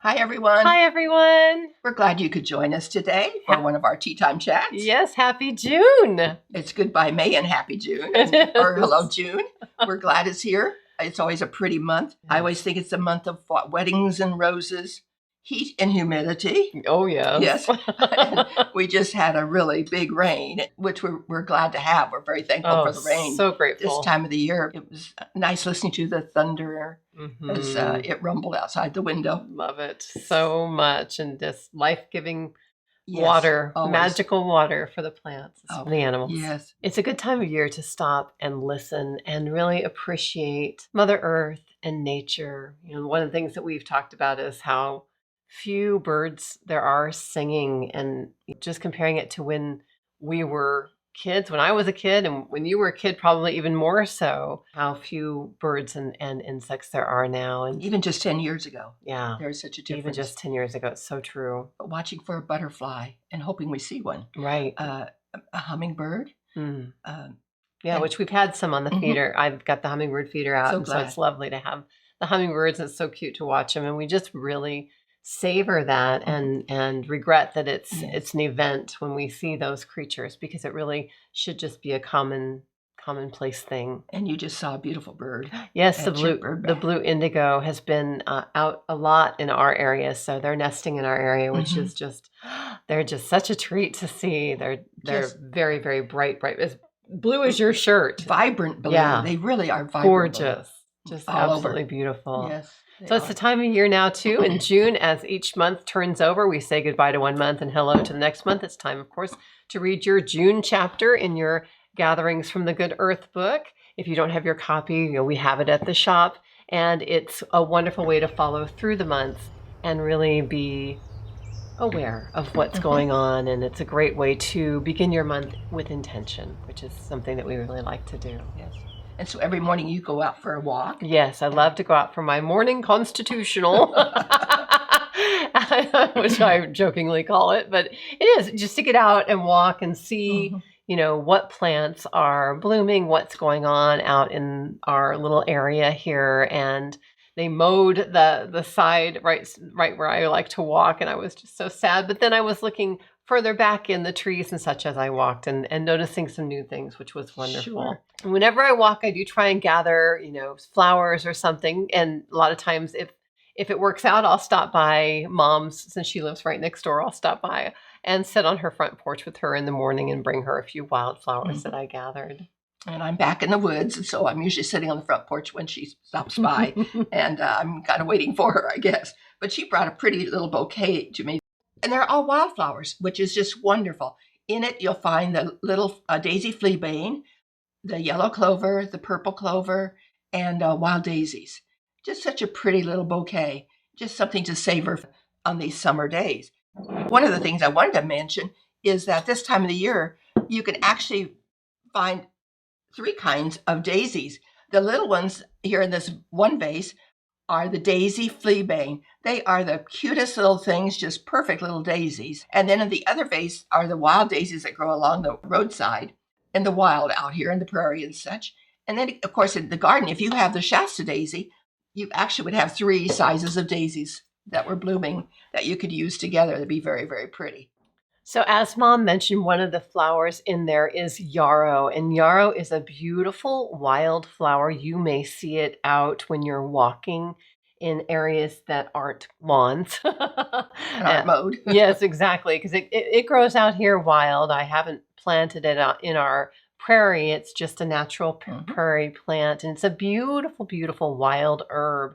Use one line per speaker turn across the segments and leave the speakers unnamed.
Hi, everyone.
Hi, everyone.
We're glad you could join us today for one of our Tea Time Chats.
Yes, happy June.
It's goodbye, May, and happy June. Or hello, June. We're glad it's here. It's always a pretty month. I always think it's a month of weddings and roses, heat and humidity.
Oh, yes.
Yes. We just had a really big rain, which we're glad to have. We're very thankful for the rain.
So grateful.
This time of the year, it was nice listening to the thunder as it rumbled outside the window.
Love it so much. And just life-giving water,
always.
Magical water for the plants, for the animals.
Yes.
It's a good time of year to stop and listen and really appreciate Mother Earth and nature. You know, one of the things that we've talked about is how few birds there are singing, and just comparing it to when we were kids, when I was a kid, and when you were a kid, probably even more so, how few birds and insects there are now. And
even just 10 years ago.
Yeah.
There's such a difference.
Even just 10 years ago. It's so true.
But watching for a butterfly and hoping we see one.
Right.
A hummingbird.
Which we've had some on the feeder. I've got the hummingbird feeder out, so it's lovely to have the hummingbirds. It's so cute to watch them, and we just really savor that and regret that it's an event when we see those creatures, because it really should just be a commonplace thing. And you just saw a beautiful bird. Yes, the blue indigo has been out a lot in our area, so they're nesting in our area, which is they're just such a treat to see. They're very, very bright, as blue as your shirt, vibrant blue. Yeah, they really are vibrant, gorgeous, blue. Just all absolutely over. Beautiful. Yes. So it's the time of year now, too. In June, as each month turns over, we say goodbye to one month and hello to the next month. It's time, of course, to read your June chapter in your Gatherings from the Good Earth book. If you don't have your copy, we have it at the shop. And it's a wonderful way to follow through the months and really be aware of what's going on. And it's a great way to begin your month with intention, which is something that we really like to do. Yes. And so every morning you go out for a walk? Yes, I love to go out for my morning constitutional, which I jokingly call it. But it is just to get out and walk and see, what plants are blooming, what's going on out in our little area here. And they mowed the side right where I like to walk. And I was just so sad. But then I was looking further back in the trees and such as I walked and noticing some new things, which was wonderful. Sure. And whenever I walk, I do try and gather, flowers or something. And a lot of times if it works out, I'll stop by Mom's, since she lives right next door. I'll stop by and sit on her front porch with her in the morning and bring her a few wildflowers that I gathered. And I'm back in the woods, so I'm usually sitting on the front porch when she stops by. And I'm kind of waiting for her, I guess. But she brought a pretty little bouquet to me. And they're all wildflowers, which is just wonderful. In it, you'll find the little daisy fleabane, the yellow clover, the purple clover, and wild daisies. Just such a pretty little bouquet. Just something to savor on these summer days. One of the things I wanted to mention is that this time of the year, you can actually find 3 kinds of daisies. The little ones here in this one vase are the daisy fleabane. They are the cutest little things, just perfect little daisies. And then in the other vase are the wild daisies that grow along the roadside in the wild out here in the prairie and such. And then, of course, in the garden, if you have the Shasta daisy, you actually would have 3 sizes of daisies that were blooming that you could use together. They'd be very, very pretty. So as Mom mentioned, one of the flowers in there is yarrow. And yarrow is a beautiful wild flower. You may see it out when you're walking in areas that aren't lawns. And aren't mowed. Yes, exactly. Because it grows out here wild. I haven't planted it out in our prairie. It's just a natural prairie plant. And it's a beautiful, beautiful wild herb.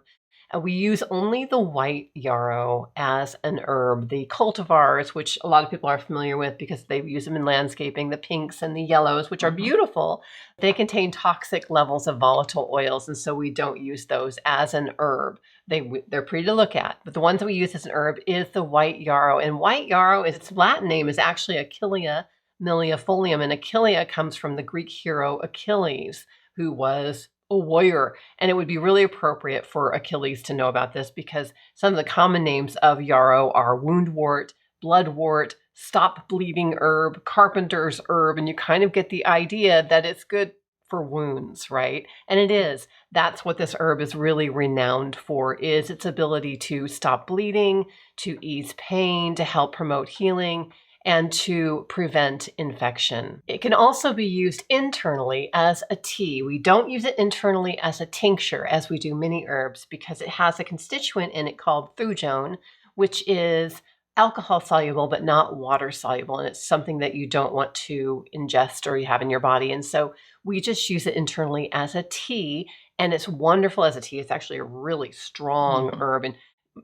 We use only the white yarrow as an herb. The cultivars, which a lot of people are familiar with because they use them in landscaping, the pinks and the yellows, which are beautiful, they contain toxic levels of volatile oils, and so we don't use those as an herb. They're pretty to look at, but the ones that we use as an herb is the white yarrow. And white yarrow, its Latin name is actually Achillea milliefolium, and Achillea comes from the Greek hero Achilles, who was a warrior. And it would be really appropriate for Achilles to know about this, because some of the common names of yarrow are woundwort, bloodwort, stop bleeding herb, carpenter's herb, and you kind of get the idea that it's good for wounds, right? And it is. That's what this herb is really renowned for, is its ability to stop bleeding, to ease pain, to help promote healing, and to prevent infection. It can also be used internally as a tea. We don't use it internally as a tincture as we do many herbs because it has a constituent in it called thujone, which is alcohol soluble but not water soluble, and it's something that you don't want to ingest or you have in your body. And so we just use it internally as a tea, and it's wonderful as a tea. It's actually a really strong herb, and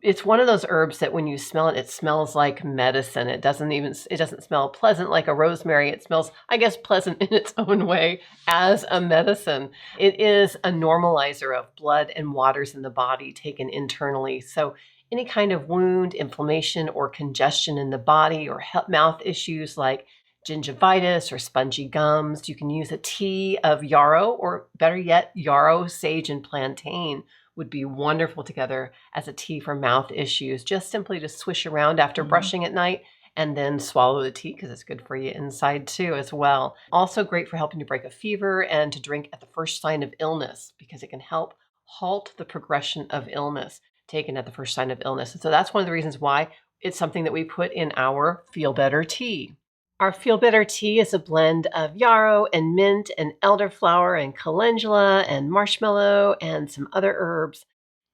it's one of those herbs that when you smell it, it smells like medicine. It doesn't smell pleasant like a rosemary. It smells, I guess, pleasant in its own way as a medicine. It is a normalizer of blood and waters in the body taken internally. So any kind of wound, inflammation, or congestion in the body, or mouth issues like gingivitis or spongy gums, you can use a tea of yarrow, or better yet, yarrow, sage, and plantain would be wonderful together as a tea for mouth issues. Just simply to swish around after brushing at night and then swallow the tea because it's good for you inside too as well. Also great for helping to break a fever and to drink at the first sign of illness because it can help halt the progression of illness taken at the first sign of illness. And so that's one of the reasons why it's something that we put in our Feel Better tea. Our Feel Better tea is a blend of yarrow and mint and elderflower and calendula and marshmallow and some other herbs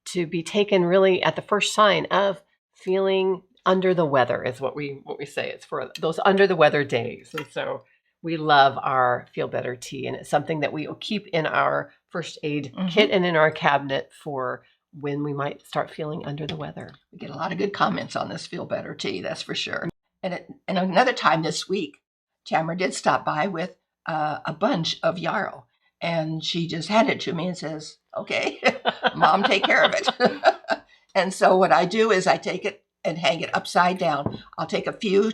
to be taken really at the first sign of feeling under the weather is what we say. It's for those under the weather days. And so we love our Feel Better tea, and it's something that we will keep in our first aid kit and in our cabinet for when we might start feeling under the weather.
We get a lot of good comments on this Feel Better tea, that's for sure. And another time this week, Tamara did stop by with a bunch of yarrow, and she just handed it to me and says, okay, Mom, take care of it. And so what I do is I take it and hang it upside down. I'll take a few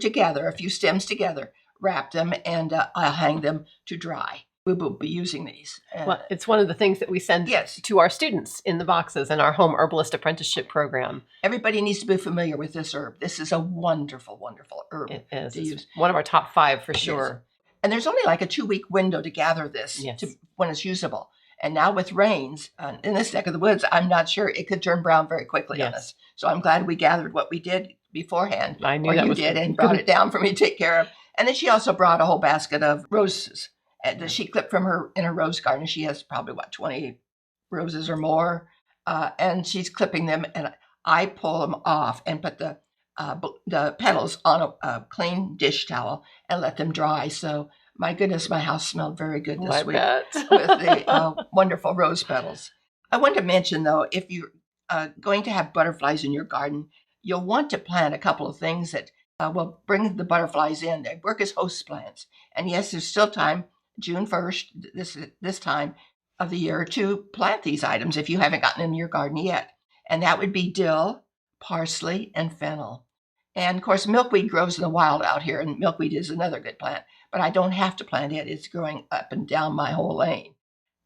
stems together, wrap them, and I'll hang them to dry. We will be using these.
Well, it's one of the things that we send to our students in the boxes in our home herbalist apprenticeship program.
Everybody needs to be familiar with this herb. This is a wonderful, wonderful herb to use.
It's one of our top 5 for sure.
And there's only like a 2-week window to gather this to when it's usable. And now with rains in this neck of the woods, I'm not sure it could turn brown very quickly on us. So I'm glad we gathered what we did beforehand.
I knew that
you did and brought it down for me to take care of. And then she also brought a whole basket of roses that she clipped from her rose garden. She has probably 20 roses or more, and she's clipping them. And I pull them off and put the petals on a clean dish towel and let them dry. So my goodness, my house smelled very good this week with the wonderful rose petals. I want to mention though, if you're going to have butterflies in your garden, you'll want to plant a couple of things that will bring the butterflies in. They work as host plants. And yes, there's still time, June 1st, this time of the year, to plant these items if you haven't gotten in your garden yet. And that would be dill, parsley, and fennel. And of course, milkweed grows in the wild out here, and milkweed is another good plant. But I don't have to plant it. It's growing up and down my whole lane.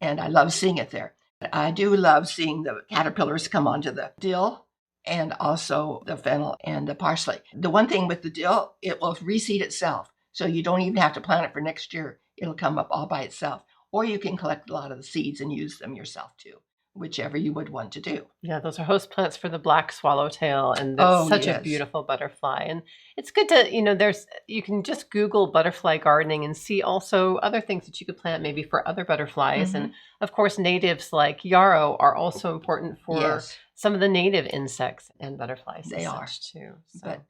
And I love seeing it there. I do love seeing the caterpillars come onto the dill and also the fennel and the parsley. The one thing with the dill, it will reseed itself. So you don't even have to plant it for next year. It'll come up all by itself. Or you can collect a lot of the seeds and use them yourself too, whichever you would want to do.
Yeah, those are host plants for the black swallowtail, and it's such a beautiful butterfly. And it's good to, you can just Google butterfly gardening and see also other things that you could plant maybe for other butterflies. And of course, natives like yarrow are also important for some of the native insects and butterflies.
They are
too. So.
But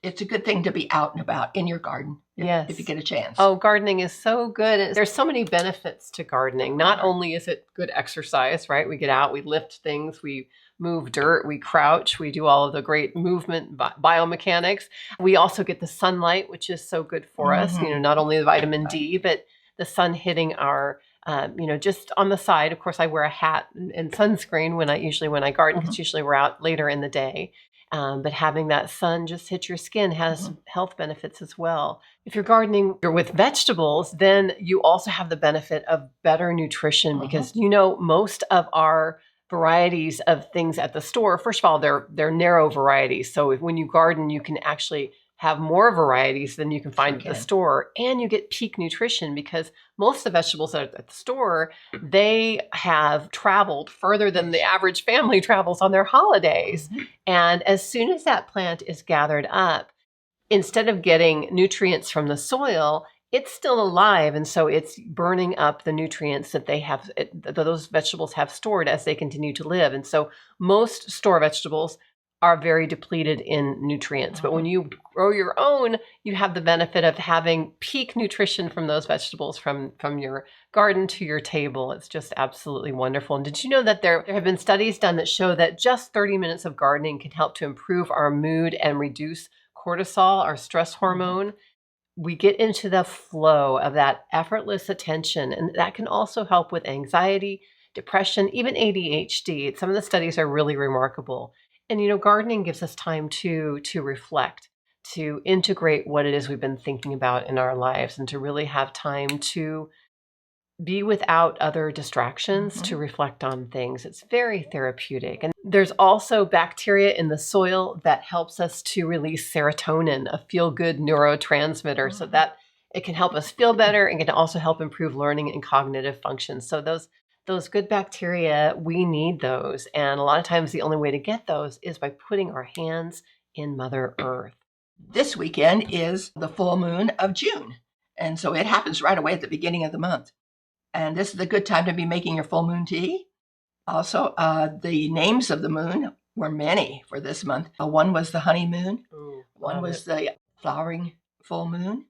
it's a good thing to be out and about in your garden if you get a chance.
Oh, gardening is so good. There's so many benefits to gardening. Not only is it good exercise, right? We get out, we lift things, we move dirt, we crouch, we do all of the great movement biomechanics. We also get the sunlight, which is so good for us. Not only the vitamin D, but the sun hitting our just on the side. Of course, I wear a hat and sunscreen when I garden, because usually we're out later in the day. But having that sun just hit your skin has health benefits as well. If you're gardening with vegetables, then you also have the benefit of better nutrition, because most of our varieties of things at the store, first of all, they're narrow varieties. So when you garden, you can actually have more varieties than you can find
Sure
at the
can.
store. And you get peak nutrition because most of the vegetables at the store, they have traveled further than the average family travels on their holidays.
Mhm.
And as soon as that plant is gathered up, instead of getting nutrients from the soil, it's still alive. And so it's burning up the nutrients that those vegetables have stored as they continue to live. And so most store vegetables are very depleted in nutrients. But when you grow your own, you have the benefit of having peak nutrition from those vegetables from your garden to your table. It's just absolutely wonderful. And did you know that there have been studies done that show that just 30 minutes of gardening can help to improve our mood and reduce cortisol, our stress hormone? We get into the flow of that effortless attention, and that can also help with anxiety, depression, even ADHD. Some of the studies are really remarkable. And gardening gives us time to reflect, to integrate what it is we've been thinking about in our lives, and to really have time to be without other distractions, to reflect on things. It's very therapeutic. And there's also bacteria in the soil that helps us to release serotonin, a feel-good neurotransmitter, so that it can help us feel better and can also help improve learning and cognitive function. So those good bacteria, we need those. And a lot of times the only way to get those is by putting our hands in Mother Earth.
This weekend is the full moon of June. And so it happens right away at the beginning of the month. And this is a good time to be making your full moon tea. Also, the names of the moon were many for this month. One was the honeymoon, one was the flowering full moon,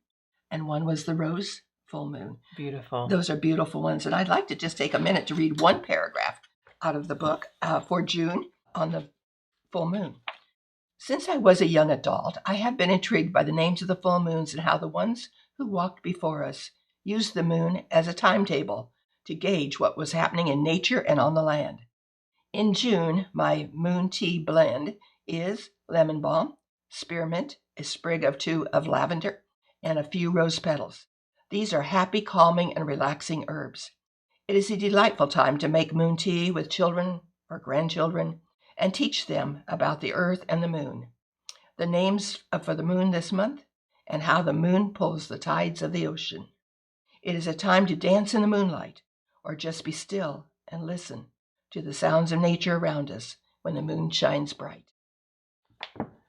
and one was the rose full moon.
Beautiful.
Those are beautiful ones. And I'd like to just take a minute to read one paragraph out of the book for June on the full moon. Since I was a young adult, I have been intrigued by the names of the full moons and how the ones who walked before us used the moon as a timetable to gauge what was happening in nature and on the land. In June, my moon tea blend is lemon balm, spearmint, a sprig or two of lavender, and a few rose petals. These are happy, calming, and relaxing herbs. It is a delightful time to make moon tea with children or grandchildren and teach them about the earth and the moon, the names for the moon this month, and how the moon pulls the tides of the ocean. It is a time to dance in the moonlight or just be still and listen to the sounds of nature around us when the moon shines bright.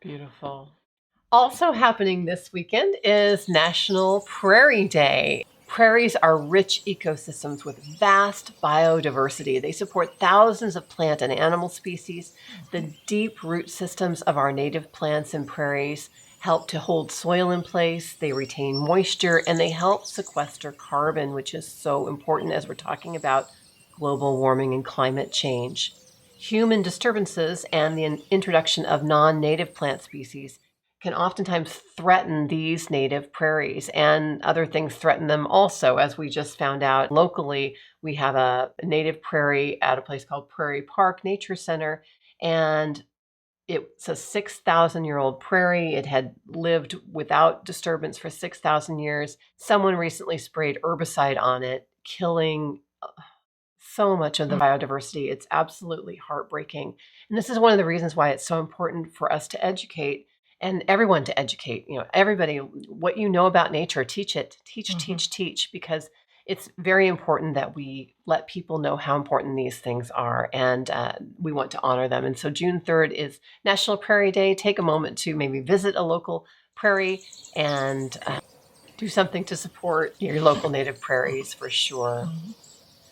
Beautiful. Also happening this weekend is National Prairie Day. Prairies are rich ecosystems with vast biodiversity. They support thousands of plant and animal species. The deep root systems of our native plants and prairies help to hold soil in place. They retain moisture and they help sequester carbon, which is so important as we're talking about global warming and climate change. Human disturbances and the introduction of non-native plant species can oftentimes threaten these native prairies, and other things threaten them also. As we just found out locally, we have a native prairie at a place called Prairie Park Nature Center, and it's a 6,000-year-old prairie. It had lived without disturbance for 6,000 years. Someone recently sprayed herbicide on it, killing so much of the biodiversity. It's absolutely heartbreaking. And this is one of the reasons why it's so important for us to educate and everyone to educate, everybody, what you know about nature, teach it, teach, because it's very important that we let people know how important these things are, and we want to honor them. And so June 3rd is National Prairie Day. Take a moment to maybe visit a local prairie and do something to support your local native prairies for sure.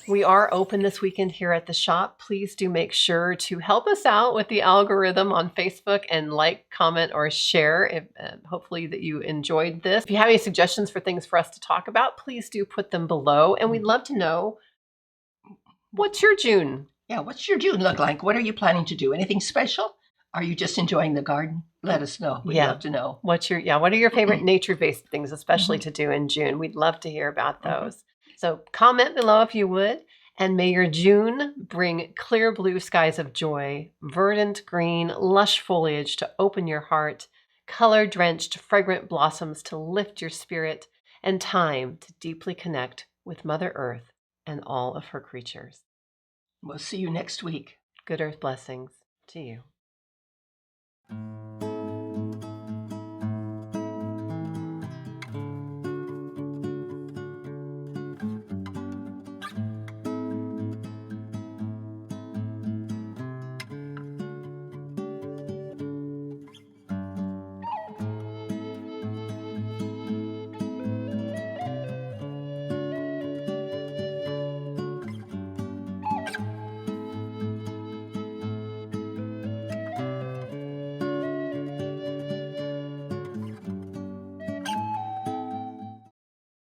We are open this weekend here at the shop. Please do make sure to help us out with the algorithm on Facebook and like, comment, or share. Hopefully that you enjoyed this. If you have any suggestions for things for us to talk about, please do put them below. And we'd love to know, what's your June?
Yeah, what's your June look like? What are you planning to do? Anything special? Are you just enjoying the garden? Let us know. We'd love to know.
What are your favorite nature-based things, especially to do in June? We'd love to hear about those. So comment below if you would. And may your June bring clear blue skies of joy, verdant green, lush foliage to open your heart, color-drenched, fragrant blossoms to lift your spirit, and time to deeply connect with Mother Earth and all of her creatures.
We'll see you next week.
Good earth blessings to you.